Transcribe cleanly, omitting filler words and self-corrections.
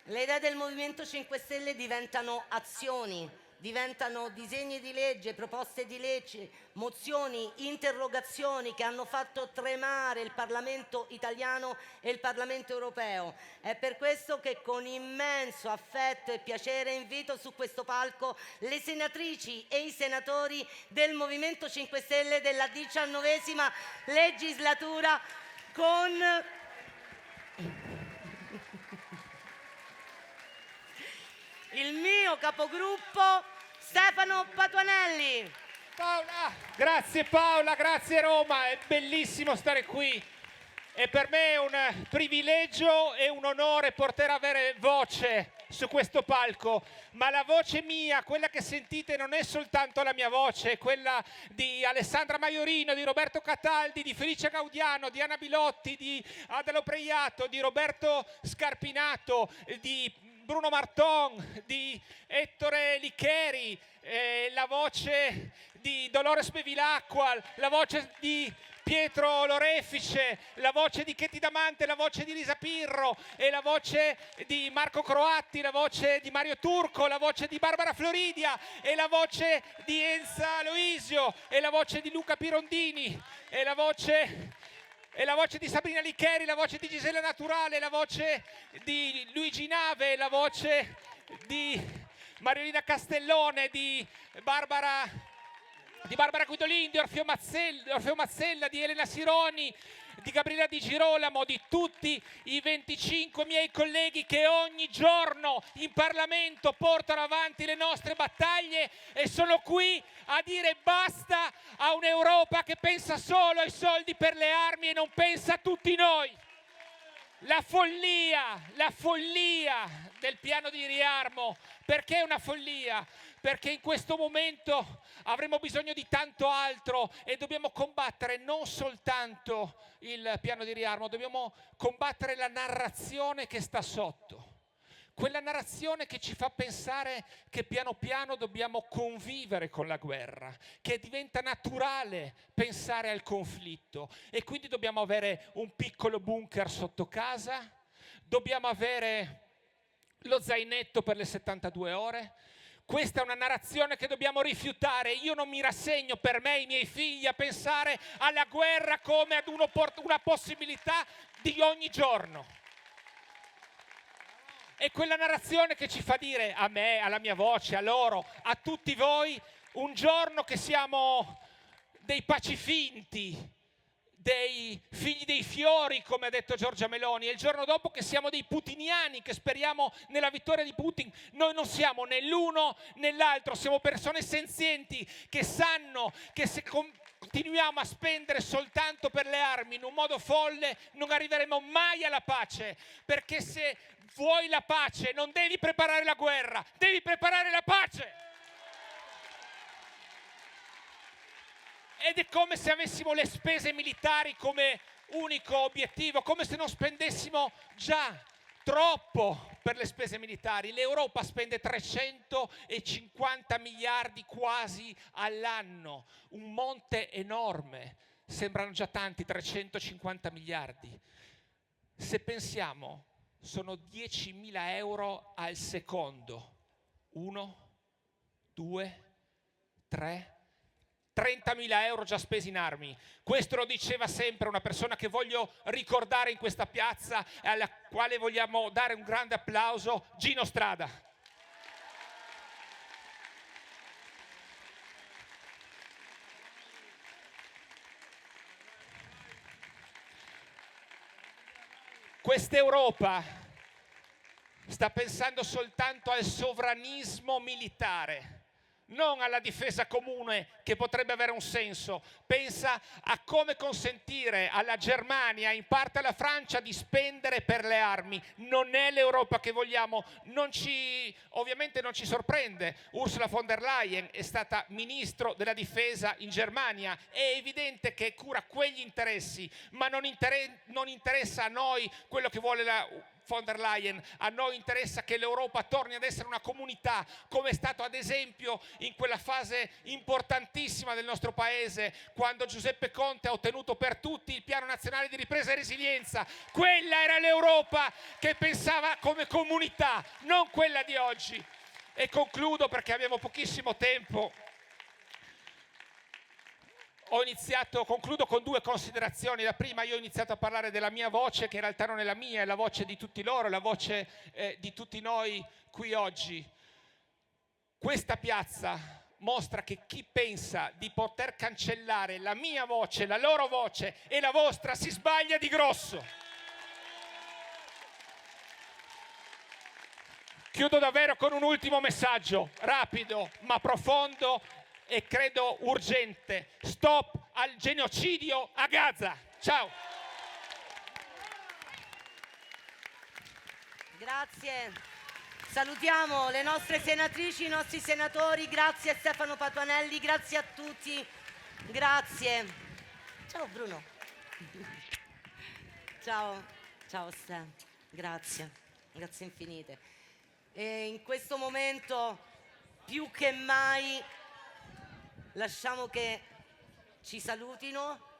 Le idee del Movimento 5 Stelle diventano azioni, diventano disegni di legge, proposte di legge, mozioni, interrogazioni che hanno fatto tremare il Parlamento italiano e il Parlamento europeo. È per questo che con immenso affetto e piacere invito su questo palco le senatrici e i senatori del Movimento 5 Stelle della 19ª legislatura con il mio capogruppo Stefano Patuanelli. Paola, grazie Paola, grazie Roma, è bellissimo stare qui. E per me è un privilegio e un onore poter avere voce su questo palco, ma la voce mia, quella che sentite, non è soltanto la mia voce, è quella di Alessandra Maiorino, di Roberto Cataldi, di Felice Gaudiano, di Anna Bilotti, di Adalo Preiato, di Roberto Scarpinato, di Bruno Marton, di Ettore Licheri, la voce di Dolores Bevilacqua, la voce di Pietro Lorefice, la voce di Chetti Damante, la voce di Lisa Pirro, e la voce di Marco Croatti, la voce di Mario Turco, la voce di Barbara Floridia, e la voce di Enza Aloisio, e la voce di Luca Pirondini, e la voce di Sabrina Licheri, la voce di Gisella Naturale, la voce di Luigi Nave, la voce di Mariolina Castellone, di Barbara Guidolin, di Orfeo Mazzella, di Elena Sironi, di Gabriella Di Girolamo, di tutti i 25 miei colleghi che ogni giorno in Parlamento portano avanti le nostre battaglie e sono qui a dire basta a un'Europa che pensa solo ai soldi per le armi e non pensa a tutti noi. La follia del piano di riarmo. Perché è una follia? Perché in questo momento avremo bisogno di tanto altro e dobbiamo combattere non soltanto il piano di riarmo, dobbiamo combattere la narrazione che sta sotto. Quella narrazione che ci fa pensare che piano piano dobbiamo convivere con la guerra, che diventa naturale pensare al conflitto e quindi dobbiamo avere un piccolo bunker sotto casa, dobbiamo avere lo zainetto per le 72 ore. Questa è una narrazione che dobbiamo rifiutare. Io non mi rassegno, per me e i miei figli, a pensare alla guerra come ad una possibilità di ogni giorno. È quella narrazione che ci fa dire, a me, alla mia voce, a loro, a tutti voi, un giorno che siamo dei pacifinti, dei figli dei fiori, come ha detto Giorgia Meloni, e il giorno dopo che siamo dei putiniani, che speriamo nella vittoria di Putin. Noi non siamo né l'uno né l'altro, siamo persone senzienti che sanno che se continuiamo a spendere soltanto per le armi in un modo folle non arriveremo mai alla pace, perché se vuoi la pace non devi preparare la guerra, devi preparare la pace. Ed è come se avessimo le spese militari come unico obiettivo, come se non spendessimo già troppo per le spese militari. L'Europa spende 350 miliardi quasi all'anno, un monte enorme. Sembrano già tanti, 350 miliardi. Se pensiamo, sono 10.000 euro al secondo. 1, 2, 3, 30.000 euro già spesi in armi. Questo lo diceva sempre una persona che voglio ricordare in questa piazza e alla quale vogliamo dare un grande applauso, Gino Strada. Quest'Europa sta pensando soltanto al sovranismo militare, non alla difesa comune che potrebbe avere un senso. Pensa a come consentire alla Germania, in parte alla Francia, di spendere per le armi. Non è l'Europa che vogliamo. Ovviamente non ci sorprende. Ursula von der Leyen è stata ministro della difesa in Germania. È evidente che cura quegli interessi, ma non interessa a noi quello che vuole von der Leyen, a noi interessa che l'Europa torni ad essere una comunità, come è stato ad esempio in quella fase importantissima del nostro paese, quando Giuseppe Conte ha ottenuto per tutti il Piano Nazionale di Ripresa e Resilienza. Quella era l'Europa che pensava come comunità, non quella di oggi. E concludo perché abbiamo pochissimo tempo. Concludo con due considerazioni. La prima, io ho iniziato a parlare della mia voce, che in realtà non è la mia, è la voce di tutti loro, la voce di tutti noi qui oggi. Questa piazza mostra che chi pensa di poter cancellare la mia voce, la loro voce e la vostra si sbaglia di grosso. Chiudo davvero con un ultimo messaggio, rapido ma profondo e credo urgente. Stop al genocidio a Gaza. Ciao. Grazie. Salutiamo le nostre senatrici, i nostri senatori. Grazie a Stefano Patuanelli, grazie a tutti. Grazie. Ciao Bruno. Ciao. Ciao Ste. Grazie. Grazie infinite. E in questo momento più che mai lasciamo che ci salutino